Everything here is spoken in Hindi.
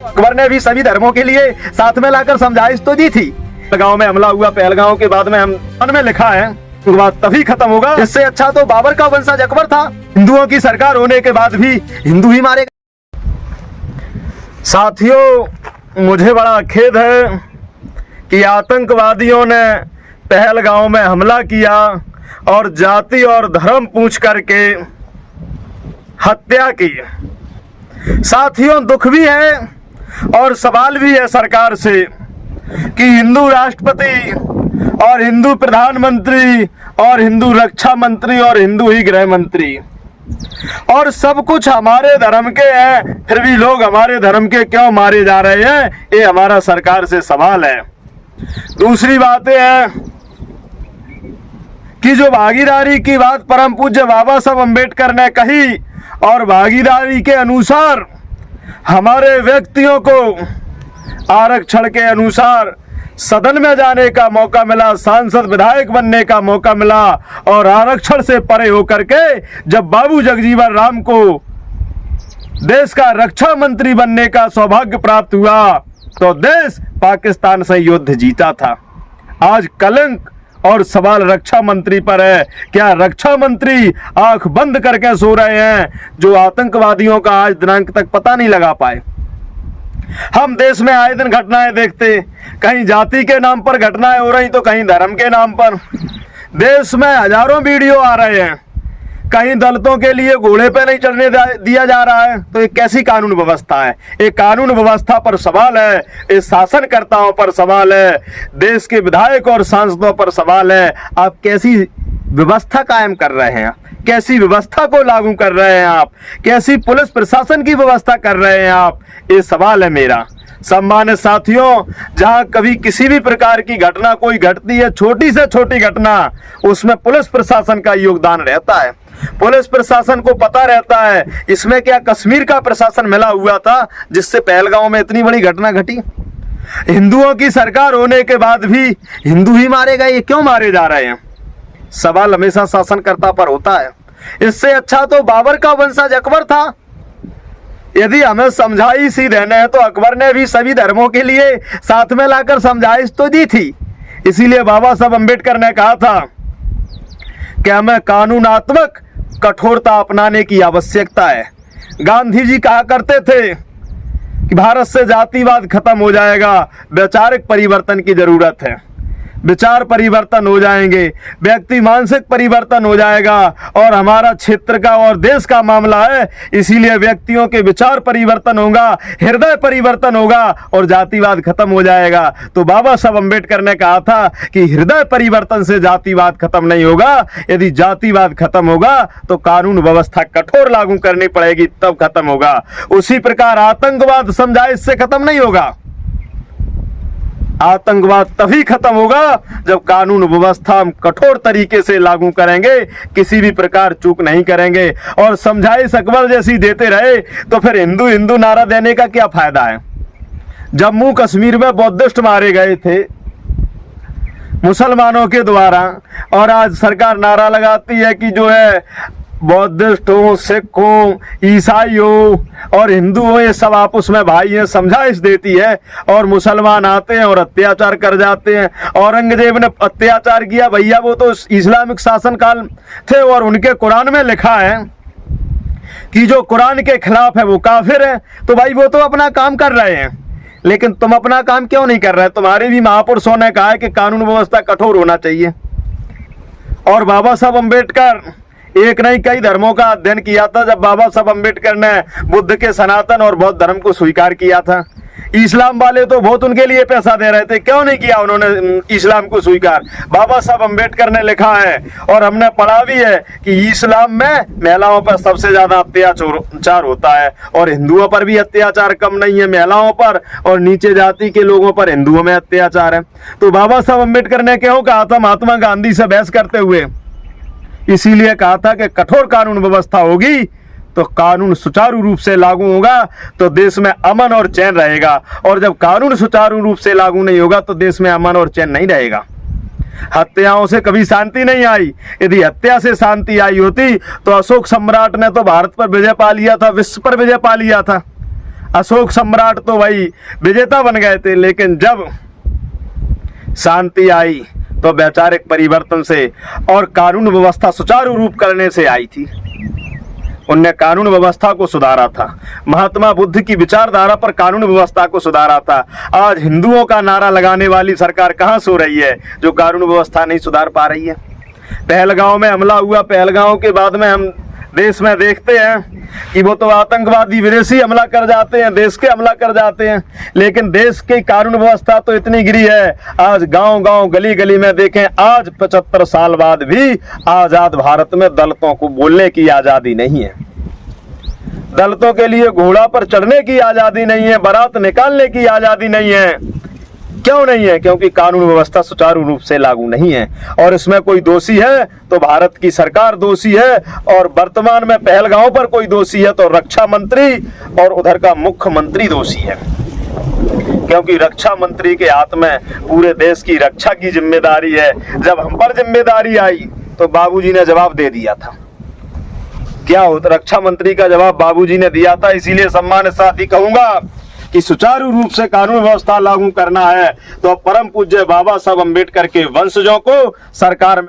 अकबर ने भी सभी धर्मों के लिए साथ में लाकर समझाइश तो दी थी। पहलगांव में हमला हुआ, पहलगांव के बाद में हम में लिखा है बात तभी खत्म होगा। इससे अच्छा तो बाबर का वंशज अकबर था। हिंदुओं की सरकार होने के बाद भी हिंदू ही मारे गए। साथियों, मुझे बड़ा खेद है कि आतंकवादियों ने पहलगांव में हमला किया और जाति और धर्म पूछ करके हत्या की। साथियों, दुख भी है और सवाल भी है सरकार से कि हिंदू राष्ट्रपति और हिंदू प्रधानमंत्री और हिंदू रक्षा मंत्री और हिंदू ही गृह मंत्री और सब कुछ हमारे धर्म के हैं, फिर भी लोग हमारे धर्म के क्यों मारे जा रहे हैं, ये हमारा सरकार से सवाल है। दूसरी बात है कि जो भागीदारी की बात परम पूज्य बाबा साहब अम्बेडकर ने कही और भागीदारी के अनुसार हमारे व्यक्तियों को आरक्षण के अनुसार सदन में जाने का मौका मिला, सांसद विधायक बनने का मौका मिला और आरक्षण से परे होकर के जब बाबू जगजीवन राम को देश का रक्षा मंत्री बनने का सौभाग्य प्राप्त हुआ तो देश पाकिस्तान से युद्ध जीता था। आज कलंक और सवाल रक्षा मंत्री पर है। क्या रक्षा मंत्री आंख बंद करके सो रहे हैं जो आतंकवादियों का आज दिनांक तक पता नहीं लगा पाए? हम देश में आए दिन घटनाएं देखते, कहीं जाति के नाम पर घटनाएं हो रही तो कहीं धर्म के नाम पर। देश में हजारों वीडियो आ रहे हैं, कहीं दलितों के लिए घोड़े पे नहीं चढ़ने दिया जा रहा है। तो ये कैसी कानून व्यवस्था है? ये कानून व्यवस्था पर सवाल है, इस शासनकर्ताओं पर सवाल है, देश के विधायक और सांसदों पर सवाल है। आप कैसी व्यवस्था कायम कर रहे हैं? कैसी व्यवस्था को लागू कर रहे हैं आप? कैसी पुलिस प्रशासन की व्यवस्था कर रहे हैं आप? ये सवाल है मेरा। सम्मानित साथियों, जहां कभी किसी भी प्रकार की घटना कोई घटती है, छोटी से छोटी घटना, उसमें पुलिस प्रशासन का योगदान रहता है। पुलिस प्रशासन को पता रहता है। इसमें क्या कश्मीर का प्रशासन मिला हुआ था जिससे पहलगांव में इतनी बड़ी घटना घटी? हिंदुओं की सरकार होने के बाद भी हिंदू ही मारे गए, ये क्यों मारे जा रहे हैं? सवाल हमेशा शासनकर्ता पर होता है। इससे अच्छा तो बाबर का वंशज अकबर था। यदि हमें समझाइश ही देने हैं तो अकबर ने भी सभी धर्मों के लिए साथ में लाकर समझाइश तो दी थी। इसीलिए बाबा साहब अम्बेडकर ने कहा था कि हमें कानूनात्मक कठोरता अपनाने की आवश्यकता है। गांधी जी कहा करते थे कि भारत से जातिवाद खत्म हो जाएगा, वैचारिक परिवर्तन की जरूरत है। विचार परिवर्तन हो जाएंगे, व्यक्ति मानसिक परिवर्तन हो जाएगा और हमारा क्षेत्र का और देश का मामला है, इसीलिए व्यक्तियों के विचार परिवर्तन होगा, हृदय परिवर्तन होगा और जातिवाद खत्म हो जाएगा। तो बाबा साहब अम्बेडकर ने कहा था कि हृदय परिवर्तन से जातिवाद खत्म नहीं होगा। यदि जातिवाद खत्म होगा तो कानून व्यवस्था कठोर लागू करनी पड़ेगी, तब खत्म होगा। उसी प्रकार आतंकवाद समझाइश से खत्म नहीं होगा। आतंकवाद तभी खत्म होगा जब कानून व्यवस्था हम कठोर तरीके से लागू करेंगे, किसी भी प्रकार चूक नहीं करेंगे। और समझाइश अकबर जैसी देते रहे तो फिर हिंदू हिंदू नारा देने का क्या फायदा है? जम्मू कश्मीर में बौद्धिस्ट मारे गए थे मुसलमानों के द्वारा और आज सरकार नारा लगाती है कि जो है बौद्धिस्ट हो, सिख हो, ईसाई हो और हिंदू हो, ये सब आपस में भाई हैं, समझाइश देती है। और मुसलमान आते हैं और अत्याचार कर जाते हैं। औरंगजेब ने अत्याचार किया भैया, वो तो इस्लामिक शासन काल थे और उनके कुरान में लिखा है कि जो कुरान के खिलाफ है वो काफिर है। तो भाई वो तो अपना काम कर रहे हैं, लेकिन तुम अपना काम क्यों नहीं कर रहे? तुम्हारे भी महापुरुषों ने कहा है कि कानून व्यवस्था कठोर होना चाहिए। और बाबा साहब अम्बेडकर एक नहीं कई धर्मों का अध्ययन किया था। जब बाबा साहब अम्बेडकर ने बुद्ध के सनातन और बौद्ध धर्म को स्वीकार किया था, इस्लाम वाले तो बहुत उनके लिए पैसा दे रहे थे, क्यों नहीं किया उन्होंने इस्लाम को स्वीकार? बाबा साहब अम्बेडकर ने लिखा है और हमने पढ़ा भी है कि इस्लाम में महिलाओं पर सबसे ज्यादा अत्याचार होता है और हिंदुओं पर भी अत्याचार कम नहीं है। महिलाओं पर और नीचे जाति के लोगों पर हिंदुओं में अत्याचार है। तो बाबा साहब अम्बेडकर ने क्यों कहा था महात्मा गांधी से बहस करते हुए? इसीलिए कहा था कि कठोर कानून व्यवस्था होगी तो कानून सुचारू रूप से लागू होगा तो देश में अमन और चैन रहेगा, और जब कानून सुचारू रूप से लागू नहीं होगा तो देश में अमन और चैन नहीं रहेगा। हत्याओं से कभी शांति नहीं आई। यदि हत्या से शांति आई होती तो अशोक सम्राट ने तो भारत पर विजय पा लिया था, विश्व पर विजय पा लिया था। अशोक सम्राट तो भाई विजेता बन गए थे, लेकिन जब शांति आई तो वैचारिक परिवर्तन से और कानून व्यवस्था सुचारू रूप करने से आई थी। उनने कानून व्यवस्था को सुधारा था, महात्मा बुद्ध की विचारधारा पर कानून व्यवस्था को सुधारा था। आज हिंदुओं का नारा लगाने वाली सरकार कहाँ सो रही है जो कानून व्यवस्था नहीं सुधार पा रही है। पहलगांव में हमला हुआ, पहलगांव के बाद में हम देश में देखते हैं कि वो तो आतंकवादी विदेशी हमला कर जाते हैं, देश के हमला कर जाते हैं, लेकिन देश की कानून व्यवस्था तो इतनी गिरी है। आज गांव गांव गली गली में देखें, आज 75 साल बाद भी आजाद भारत में दलितों को बोलने की आजादी नहीं है, दलितों के लिए घोड़ा पर चढ़ने की आजादी नहीं है, बारात निकालने की आजादी नहीं है। क्यों नहीं है? क्योंकि कानून व्यवस्था सुचारू रूप से लागू नहीं है। और इसमें कोई दोषी है तो भारत की सरकार दोषी है, और वर्तमान में पहलगांव पर कोई दोषी है तो रक्षा मंत्री और उधर का मुख्यमंत्री दोषी है, क्योंकि रक्षा मंत्री के हाथ में पूरे देश की रक्षा की जिम्मेदारी है। जब हम पर जिम्मेदारी आई तो बाबूजी ने जवाब दे दिया था। क्या होता? रक्षा मंत्री का जवाब बाबूजी ने दिया था। इसीलिए सम्मानित साथी कहूंगा कि सुचारू रूप से कानून व्यवस्था लागू करना है तो परम पूज्य बाबा साहब अम्बेडकर के वंशजों को सरकार में